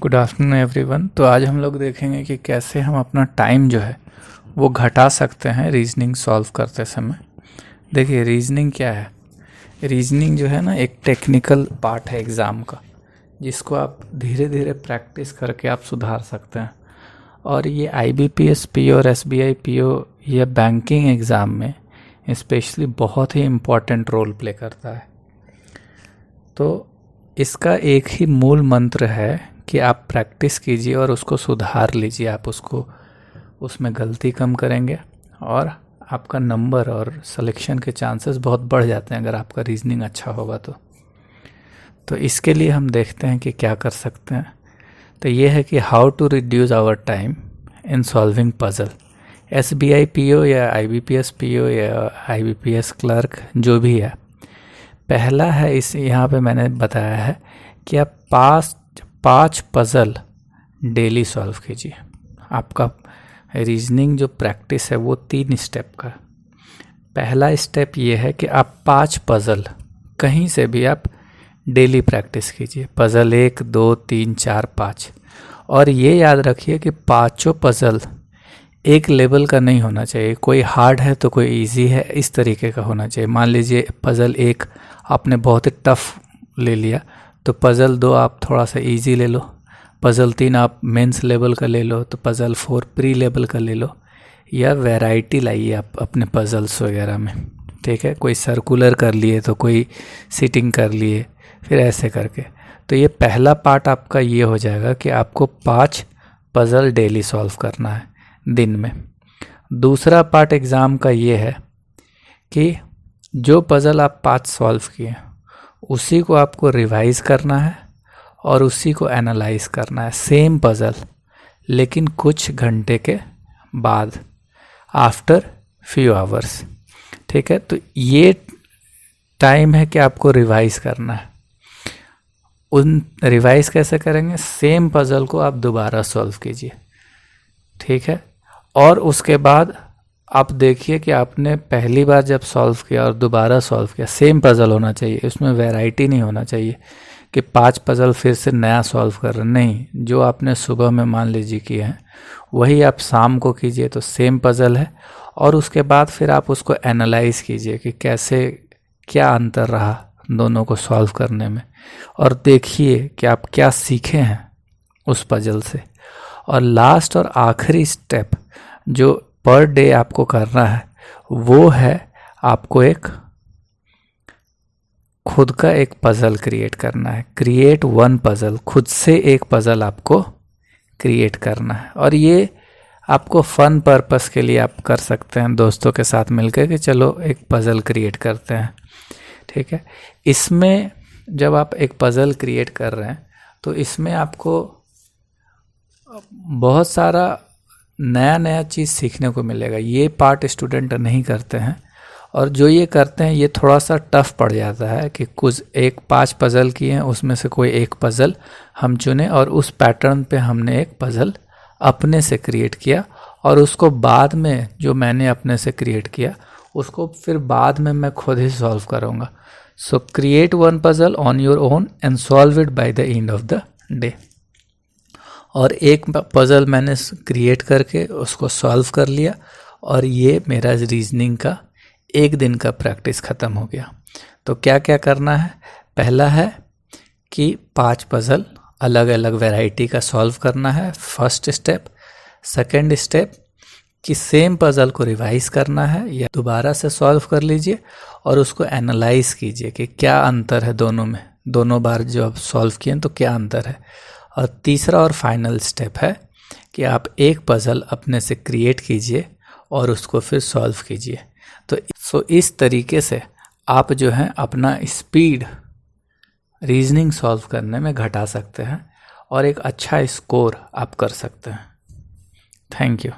Good afternoon everyone. तो आज हम लोग देखेंगे कि कैसे हम अपना टाइम जो है वो घटा सकते हैं रीजनिंग सॉल्व करते समय। देखिए, रीजनिंग क्या है? रीजनिंग जो है ना, एक टेक्निकल पार्ट है एग्ज़ाम का, जिसको आप धीरे धीरे प्रैक्टिस करके आप सुधार सकते हैं। और ये IBPS PO और SBI PO या बैंकिंग एग्ज़ाम में स्पेशली बहुत ही इम्पॉर्टेंट रोल प्ले करता है। तो इसका एक ही मूल मंत्र है कि आप प्रैक्टिस कीजिए और उसको सुधार लीजिए। आप उसमें गलती कम करेंगे और आपका नंबर और सिलेक्शन के चांसेस बहुत बढ़ जाते हैं अगर आपका रीजनिंग अच्छा होगा तो इसके लिए हम देखते हैं कि क्या कर सकते हैं। तो ये है कि how to reduce our time in solving puzzle. SBI PO या IBPS PO या IBPS क्लर्क जो भी है, पहला है इस यहाँ पे मैंने बताया है कि आप पाँच पज़ल डेली सॉल्व कीजिए। आपका रीजनिंग जो प्रैक्टिस है वो 3 स्टेप का। पहला स्टेप ये है कि आप 5 पज़ल कहीं से भी आप डेली प्रैक्टिस कीजिए। पज़ल 1, 2, 3, 4, 5। और ये याद रखिए कि पाँचों पज़ल एक लेवल का नहीं होना चाहिए। कोई हार्ड है तो कोई इजी है, इस तरीके का होना चाहिए। मान लीजिए पज़ल 1 आपने बहुत ही टफ ले लिया, तो पज़ल 2 आप थोड़ा सा इजी ले लो, पज़ल 3 आप मेंस लेवल का ले लो, तो पज़ल 4 प्री लेवल का ले लो। या वैरायटी लाइए आप अपने पज़ल्स वगैरह में, ठीक है। कोई सर्कुलर कर लिए तो कोई सिटिंग कर लिए, फिर ऐसे करके। तो ये पहला पार्ट आपका ये हो जाएगा कि आपको 5 पज़ल डेली सॉल्व करना है दिन में। दूसरा पार्ट एग्ज़ाम का ये है कि जो पज़ल आप 5 सॉल्व किए उसी को आपको रिवाइज़ करना है और उसी को एनालाइज करना है, सेम पज़ल, लेकिन कुछ घंटे के बाद, आफ्टर फ्यू आवर्स, ठीक है। तो ये टाइम है कि आपको रिवाइज़ करना है। रिवाइज़ कैसे करेंगे? सेम पज़ल को आप दोबारा सॉल्व कीजिए, ठीक है। और उसके बाद आप देखिए कि आपने पहली बार जब सॉल्व किया और दोबारा सॉल्व किया, सेम पज़ल होना चाहिए, उसमें वैरायटी नहीं होना चाहिए कि 5 पज़ल फिर से नया सॉल्व कर रहे हैं। नहीं, जो आपने सुबह में मान लीजिए किए हैं वही आप शाम को कीजिए, तो सेम पज़ल है। और उसके बाद फिर आप उसको एनालाइज कीजिए कि कैसे, क्या अंतर रहा दोनों को सॉल्व करने में, और देखिए कि आप क्या सीखे हैं उस पज़ल से। और लास्ट और आखिरी स्टेप जो पर डे आपको करना है वो है आपको एक खुद का एक पज़ल क्रिएट करना है। क्रिएट 1 पज़ल, खुद से एक पज़ल आपको क्रिएट करना है। और ये आपको फ़न पर्पस के लिए आप कर सकते हैं दोस्तों के साथ मिलकर कि चलो एक पज़ल क्रिएट करते हैं, ठीक है। इसमें जब आप एक पज़ल क्रिएट कर रहे हैं तो इसमें आपको बहुत सारा नया चीज़ सीखने को मिलेगा। ये पार्ट स्टूडेंट नहीं करते हैं, और जो ये करते हैं ये थोड़ा सा टफ पड़ जाता है कि कुछ 5 पज़ल किए हैं, उसमें से कोई एक पज़ल हम चुने और उस पैटर्न पे हमने एक पज़ल अपने से क्रिएट किया, और उसको बाद में जो मैंने अपने से क्रिएट किया उसको फिर बाद में मैं खुद ही सॉल्व करूँगा। सो create 1 puzzle on your own and solve it by the end of the day. और एक पज़ल मैंने क्रिएट करके उसको सॉल्व कर लिया, और ये मेरा रीजनिंग का एक दिन का प्रैक्टिस ख़त्म हो गया। तो क्या क्या करना है? पहला है कि 5 पज़ल अलग अलग वैरायटी का सॉल्व करना है, फर्स्ट स्टेप। सेकंड स्टेप कि सेम पज़ल को रिवाइज़ करना है या दोबारा से सॉल्व कर लीजिए और उसको एनालाइज कीजिए कि क्या अंतर है दोनों में, दोनों बार जो आप सॉल्व किए तो क्या अंतर है। और तीसरा और फाइनल स्टेप है कि आप एक पज़ल अपने से क्रिएट कीजिए और उसको फिर सॉल्व कीजिए। तो इस तरीके से आप जो है अपना स्पीड रीजनिंग सॉल्व करने में घटा सकते हैं और एक अच्छा स्कोर आप कर सकते हैं। Thank you.